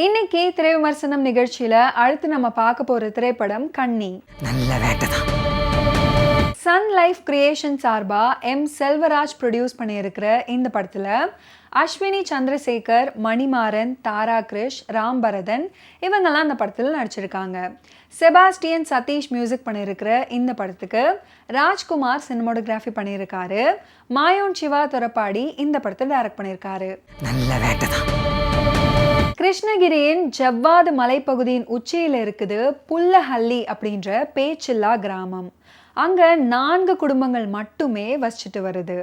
இன்னைக்கு திரை விமர்சனம் நிகழ்ச்சியில அடுத்து நம்ம பார்க்க போற திரைப்படம் கன்னி. நல்ல வேட்டைதான். சன் லைஃப் கிரியேஷன் சார்பா செல்வராஜ் ப்ரொடியூஸ் பண்ணியிருக்கிற இந்த படத்துல அஸ்வினி சந்திரசேகர், மணிமாறன், தாரா கிருஷ், ராம்பரதன் இவங்கெல்லாம் இந்த படத்தில் நடிச்சிருக்காங்க. செபாஸ்டியன் சதீஷ் மியூசிக் பண்ணியிருக்கிற இந்த படத்துக்கு ராஜ்குமார் சினிமோட்டோகிராஃபி பண்ணியிருக்காரு. மாயோன் சிவா தொரப்பாடி இந்த படத்தை டைரக்ட் பண்ணியிருக்காரு. நல்ல வேட்டைதான். கிருஷ்ணகிரியின் ஜவ்வாது மலைப்பகுதியின் உச்சியில் இருக்குது புல்லஹள்ளி அப்படின்ற பேச்சில்லா கிராமம். அங்க 4 குடும்பங்கள் மட்டுமே வசிச்சுட்டு வருது.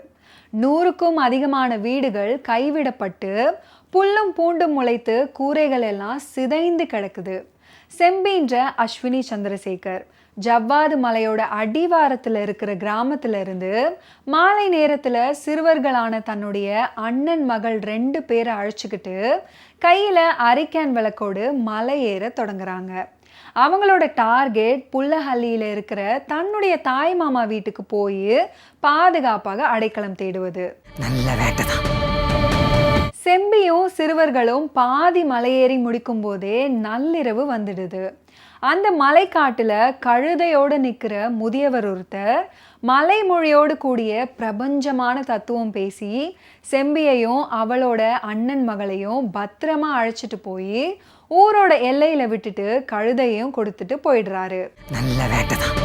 100க்கும் அதிகமான வீடுகள் கைவிடப்பட்டு புல்லும் பூண்டும் முளைத்து கூரைகள் எல்லாம் சிதைந்து கிடக்குது. செம்பின்ற அஸ்வினி சந்திரசேகர் ஜவ்வாது மலையோட அடிவாரத்தில் இருக்கிற கிராமத்துல இருந்து மாலை நேரத்துல சிறுவர்களான தன்னுடைய அண்ணன் மகள் 2 பேரை அழைச்சிக்கிட்டு கையில அரிக்கேன் விளக்கோடு மலை ஏற தொடங்குறாங்க. அவங்களோட டார்கெட் புல்லஹள்ளியில இருக்கிற தன்னுடைய தாய் மாமா வீட்டுக்கு போய் பாதுகாப்பாக அடைக்கலம் தேடுவது. நல்ல வேட்டைதான். செம்பியும் சிறுவர்களும் பாதி மலையேறி முடிக்கும் போதே நள்ளிரவு வந்துடுது. அந்த மலைக்காட்டுல கழுதையோடு நிற்கிற முதியவர் ஒருத்தர் மலைமொழியோடு கூடிய பிரபஞ்சமான தத்துவம் பேசி செம்பியையும் அவளோட அண்ணன் மகளையும் பத்திரமா அழைச்சிட்டு போய் ஊரோட எல்லையில விட்டுட்டு கழுதையும் கொடுத்துட்டு போயிடுறாரு. நல்ல வேட்டைதான்.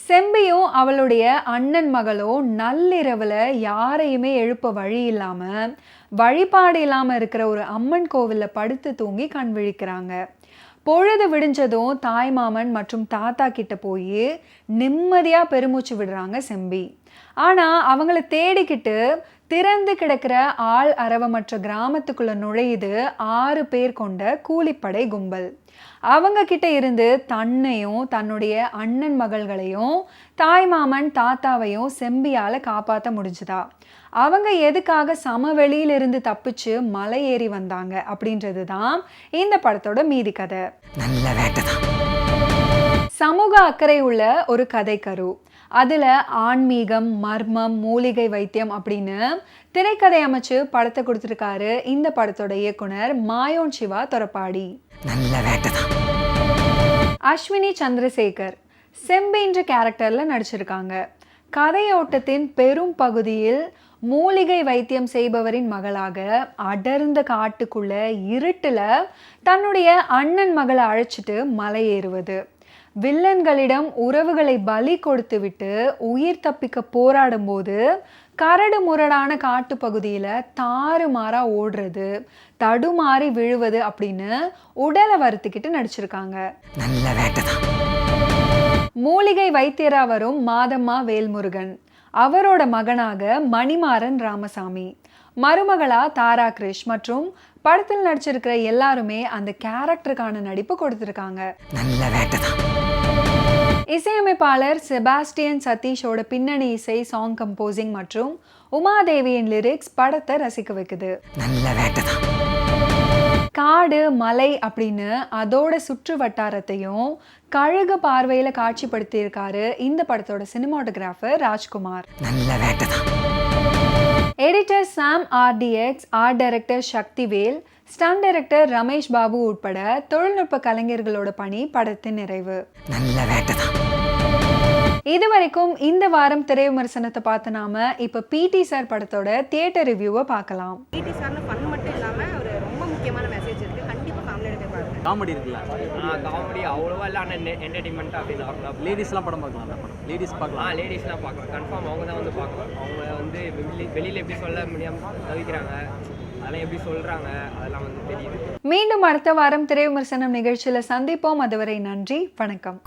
செம்பியும் அவளுடைய அண்ணன் மகளும் நள்ளிரவுல யாரையுமே எழுப்ப வழி இல்லாம வழிபாடு இல்லாம இருக்கிற ஒரு அம்மன் கோவில்ல படுத்து தூங்கி கண் விழிக்கிறாங்க. பொழுது விடிஞ்சதும் தாய் மாமன் மற்றும் தாத்தா கிட்ட போய் நிம்மதியா பெருமூச்சு விடுறாங்க செம்பி. ஆனா அவங்கள தேடிக்கிட்டு திறந்து கிடக்கிற ஆள் அரவமற்ற கிராமத்துக்குள்ள நுழையுது 6 பேர் கொண்ட கூலிப்படை கும்பல். அவங்க கிட்ட இருந்து தன்னையும் தன்னுடைய அண்ணன் மகள்களையும் தாய் மாமன் தாத்தாவையும் செம்பியால காப்பாற்ற முடிஞ்சுதா? அவங்க எதுக்காக சமவெளியிலிருந்து தப்பிச்சு மலை ஏறி வந்தாங்க அப்படின்றது தான் இந்த படத்தோட மீதி கதை. நல்ல வேட்டைதான். சமூக அக்கறை உள்ள ஒரு கதை கரு. அதுல ஆன்மீகம், மர்மம், மூலிகை வைத்தியம் அப்படின்னு திரைக்கதை அமைச்சு படத்தை கொடுத்திருக்காரு இந்த படத்தோட இயக்குனர் மாயோன் சிவா தொரப்பாடி. நல்ல வேட்டைதான். அஸ்வினி சந்திரசேகர் செம்பின்ற கேரக்டர்ல நடிச்சிருக்காங்க. கதையோட்டத்தின் பெரும் பகுதியில் மூலிகை வைத்தியம் செய்பவரின் மகளாக அடர்ந்த காட்டுக்குள்ள இருட்டுல தன்னுடைய அண்ணன் மகளை அழைச்சிட்டு மலை ஏறுவது, வில்லன்களிடம் உறவுகளை பலி கொடுத்து விட்டு உயிர் தப்பிக்க போராடும் போது கரடு முரடான காட்டு பகுதியில தாறுமாறா ஓடுறது, தடுமாறி விழுவது அப்படின்னு உடலை வருத்திக்கிட்டு நடிச்சிருக்காங்க. நல்ல வேட்டைதான். மூலிகை வைத்தியரா வரும் மாதம்மா வேல்முருகன், அவரோட மகனாக மணிமாறன் ராமசாமி, மருமகளா தாரா கிருஷ் மற்றும் படத்தில் நடிச்சிருக்கிற எல்லாருமே அந்த கேரக்டருக்கான நடிப்பு கொடுத்திருக்காங்க. நல்ல வேட்டைதான். இசையமைப்பாளர் செபாஸ்டியன் சதீஷோட பின்னணி இசை, சாங் கம்போசிங் மற்றும் உமாதேவியின் லிரிக்ஸ் படத்தை ரசிக்க வைக்குது. நல்ல வேட்டைதான். காடு, மலை அப்படின்னு அதோட சுற்று வட்டாரத்தையும் கழுகு பார்வையில காட்சிப்படுத்தி இருக்காரு இந்த படத்தோட சினிமாட்டோகிராஃபர் ராஜ்குமார். நல்ல வேட்டைதான். Editor Sam RDX, art director Sakthivel, stun director Ramesh Babu உட்பட தொழில்நுட்ப கலைஞர்களோட பணி படத்தின் நிறைவு. நல்ல வேட்டைதான். இதுவரைக்கும் இந்த வாரம் திரை விமர்சனத்தை பார்த்து நாம இப்ப பிடி சார் படத்தோட தியேட்டர் ரிவ்யூவை பார்க்கலாம். பிடி சார்னு ஃபன் மட்டும் இல்லாம ஒரு ரொம்ப முக்கியமான மெசேஜ் இருக்கு. கண்டிப்பா ஃபேமிலியோட போய் பாருங்க. காமெடி இருக்குல்ல? காமெடி அவ்வளோவா இல்லை, ஆனால் என்டர்டைன்மெண்ட் அப்படின்னு நார்மலாக. லேடிஸ்லாம் படம் பார்க்கலாம். லேடிஸ் பார்க்கலாம். லேடிஸ்லாம் பார்க்கலாம். கன்ஃபார்ம் அவங்க தான் வந்து பார்க்கலாம். அவங்க வந்து வெளியில் எப்படி சொல்ல முடியாமல் தவிக்கிறாங்க, அதெல்லாம் எப்படி சொல்கிறாங்க, அதெல்லாம் வந்து தெரியுது. மீண்டும் அடுத்த வாரம் திரை விமர்சனம் நிகழ்ச்சியில சந்திப்போம். அதுவரை நன்றி, வணக்கம்.